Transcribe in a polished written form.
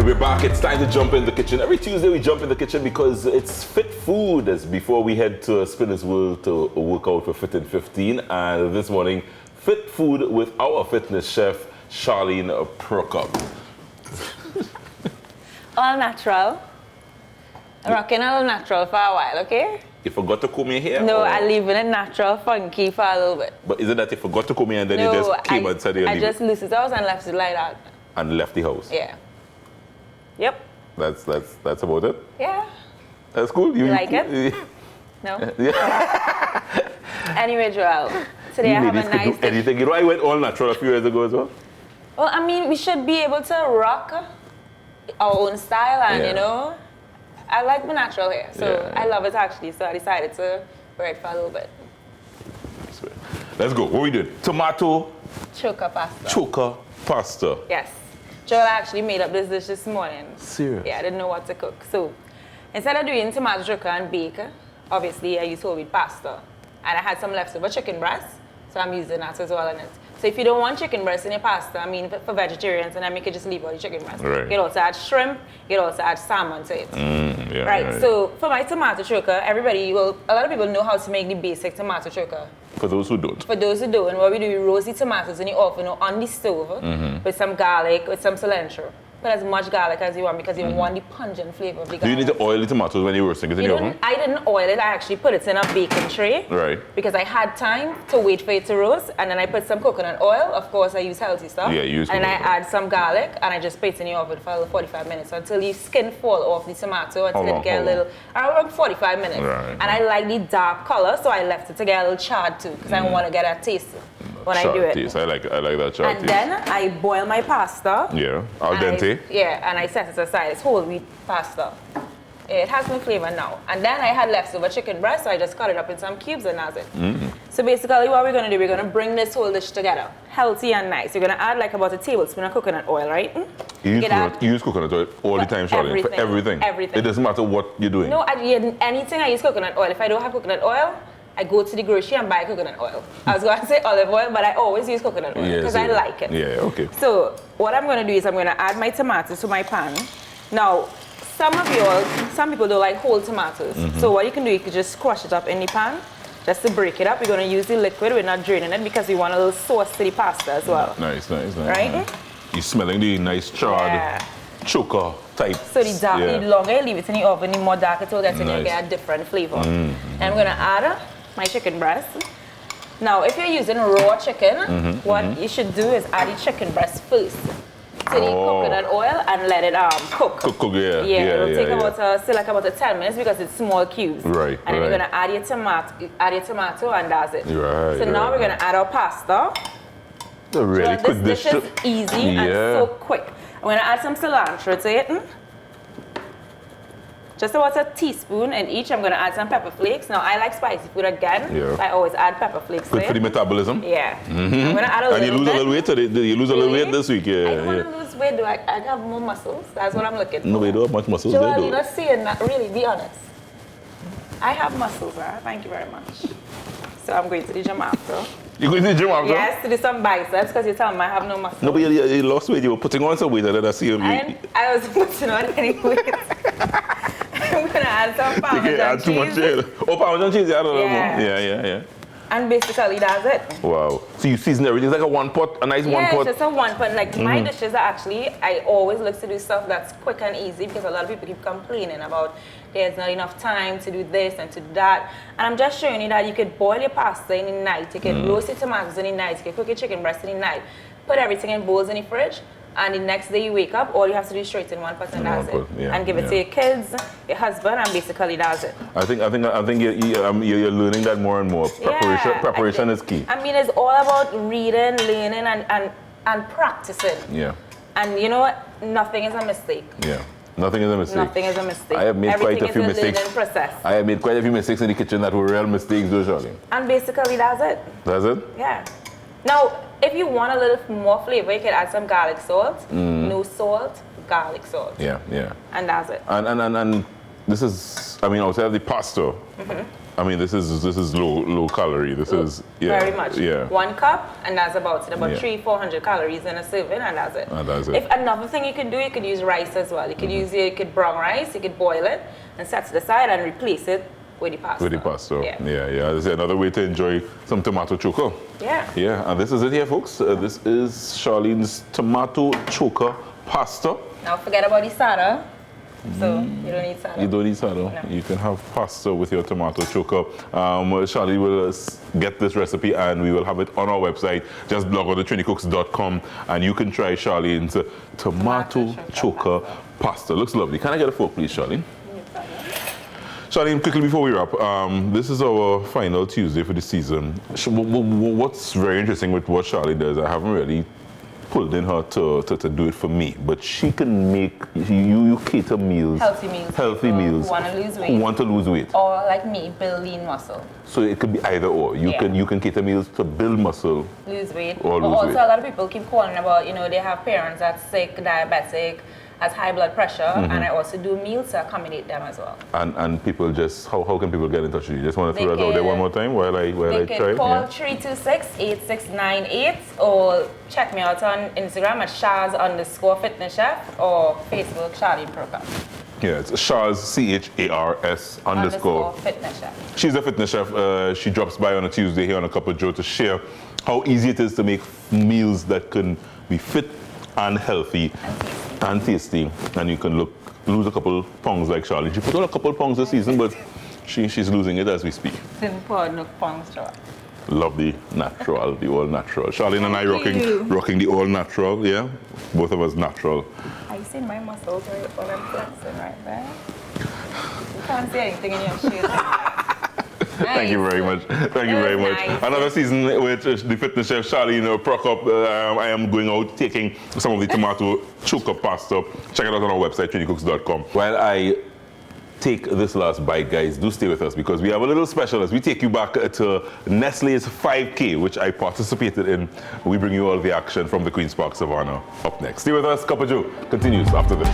we're back. It's time to jump in the kitchen. Every Tuesday we jump in the kitchen because it's fit food as before we head to Spinner's World to work out for Fit in 15. And this morning, fit food with our fitness chef, Charlene Procope. All natural. Rocking all natural for a while, okay? You forgot to comb your hair? No, or? I'm leaving it natural, funky for a little bit. But is it that you forgot to comb your hair and then you just came and said you I just loosened it and left it like that. And left the house? Yeah. Yep. That's about it? Yeah. That's cool. You like it? No? Yeah. Anyway, Joel, today I have a nice... Do anything. You know, I went all natural a few years ago as well. Well, I mean, we should be able to rock our own style and, you know, I like my natural hair, so I love it actually, so I decided to wear it for a little bit. Let's go. What we did? Tomato... Choka pasta. Choka pasta. Yes. Joel actually made up this dish this morning. Serious? Yeah, I didn't know what to cook. So, instead of doing tomato choka and bake, obviously I used whole wheat pasta. And I had some leftover chicken breast, so I'm using that as well in it. So if you don't want chicken breast in your pasta, I mean for vegetarians, and then you can just leave out the chicken breast. Right. You can also add shrimp, you can also add salmon to it. Right. So for my tomato choka, a lot of people know how to make the basic tomato choka. For those who don't. For those who don't, what we do, we roast the tomatoes in the oven or on the stove with some garlic, with some cilantro. Put as much garlic as you want because you want the pungent flavor of the garlic. Do you need to oil the tomatoes when you're roasting it in the oven? I didn't oil it. I actually put it in a baking tray. Right. Because I had time to wait for it to roast, and then I put some coconut oil. Of course, I use healthy stuff. Yeah, you use And I coconut oil. add some garlic, and I just put it in the oven for 45 minutes until the skin fall off the tomato until it get a little around 45 minutes. Right. And I like the dark color, so I left it to get a little charred too, because I want to get a taste when I do it. Taste. I like that charred And taste. then I boil my pasta. Yeah, al dente. And I set it aside. It's whole wheat pasta. It has no flavor now. And then I had leftover chicken breast, so I just cut it up in some cubes and that's it. So basically what we're going to do, we're going to bring this whole dish together. Healthy and nice. You're going to add like about a tablespoon of coconut oil, right? You use coconut oil all the time, Charlene? For everything? Everything. It doesn't matter what you're doing? No, anything I use coconut oil. If I don't have coconut oil, I go to the grocery and buy coconut oil. I was going to say olive oil, but I always use coconut oil because I like it. Yeah, okay. So what I'm going to do is I'm going to add my tomatoes to my pan. Now, some people don't like whole tomatoes. So what you can do, you can just crush it up in the pan, just to break it up. We're going to use the liquid. We're not draining it because we want a little sauce to the pasta as well. Nice. Right? You're smelling the nice charred choka type. So the longer you leave it in the oven, the more dark it will get and you get a different flavor. And I'm going to add my chicken breast. Now, if you're using raw chicken, what you should do is add the chicken breast first to the coconut oil and let it cook. It'll take about 10 minutes because it's small cubes. Right. And then you're gonna add your tomato and that's it. So now we're gonna add our pasta. A really quick dish. This is easy and so quick. I'm gonna add some cilantro to it. Just about a teaspoon in each. I'm gonna add some pepper flakes. Now I like spicy food again. I always add pepper flakes. Good for the metabolism. Yeah. I'm gonna add a little bit. And you lose a little weight today. You lose a little weight this week. I don't want to lose weight. I have more muscles. That's what I'm looking for. No, we don't have much muscles. Joel, you're not saying that. Really, be honest. I have muscles, right? Thank you very much. So I'm going to the gym after. You're going to the gym after? Yes, to do some biceps because you tell me I have no muscles. No, but you lost weight. You were putting on some weight and then I see you. I was putting on any weight. I'm gonna add some Parmesan cheese. Too much. Oh, Parmesan cheese, I don't know. Yeah. And basically that's it. Wow. So you season everything. It's like a one pot, a nice one pot. Yeah, it's just a one pot. Like my dishes are actually, I always look to do stuff that's quick and easy because a lot of people keep complaining about there's not enough time to do this and to do that. And I'm just showing you that you could boil your pasta in the night, you could roast your tomatoes in the night, you could cook your chicken breast in the night, put everything in bowls in the fridge, and the next day you wake up, all you have to do is straight in one pot and that's it. And give it to your kids, your husband, and basically that's it. I think you're learning that more and more. Preparation is key. I mean, it's all about reading, learning, and practicing. Yeah. And you know what? Nothing is a mistake. Yeah. Nothing is a mistake. Nothing is a mistake. I have made quite a few mistakes. Process. I have made quite a few mistakes in the kitchen that were real mistakes, though, Charlene. And basically, that's it. That's it? Yeah. Now, if you want a little more flavor, you can add some garlic salt. No salt, garlic salt. Yeah. And that's it. And this is, I mean, outside of the pasta, I mean, this is low calorie. This is very much. Yeah. 1 cup, and that's about 300-400 calories in a serving, and that's it. And that's it. If another thing you can do, you could use rice as well. You could use you could brown rice. You could boil it and set to the side and replace it with the pasta. With the pasta. Yeah. This is another way to enjoy some tomato choka. Yeah. Yeah, and this is it here, folks. This is Charlene's tomato choka pasta. Now forget about the sada. So you don't need sada. You don't need sada. No. You can have pasta with your tomato choka. Charlene will get this recipe and we will have it on our website. Just blog on trinitykooks.com and you can try Charlene's tomato choka pasta. Looks lovely. Can I get a fork, please, Charlene? Charlene, quickly before we wrap, this is our final Tuesday for the season. What's very interesting with what Charlene does, I haven't really pulled in her to do it for me, but she can make, you cater meals. Healthy meals. Healthy meals. Who want to lose weight. Who want to lose weight. Or like me, build lean muscle. So it could be either or. You can cater meals to build muscle. Lose weight. Or lose also weight. A lot of people keep calling about, they have parents that's sick, diabetic, has high blood pressure, and I also do meals to accommodate them as well. And people just, how can people get in touch with you? Just want to throw it out there one more time while I try? They can call 326-8698 or check me out on Instagram at Shaz_fitnesschef or Facebook Charlene Procope. Yeah, it's Shaz, CHARS _ fitness chef. She's a fitness chef. She drops by on a Tuesday here on A Cup of Joe to share how easy it is to make meals that can be fit and healthy and tasty, and you can lose a couple pounds like Charlene. She put on a couple pounds this season, but she's losing it as we speak. Didn't put no pounds, Joe. Love the natural, the all natural. Charlene and I rocking the all natural, yeah? Both of us natural. I see my muscles right when I'm flexing right there. You can't see anything in your shoes. Thank you very much. Thank you very much. Nice. Another season with the fitness chef Charlene Procope. I am going out taking some of the tomato choka pasta. Check it out on our website, trinitykooks.com. While I take this last bite, guys, do stay with us because we have a little special as we take you back to Nestle's 5K, which I participated in. We bring you all the action from the Queen's Park Savannah. Up next. Stay with us. Cup of Joe continues after this.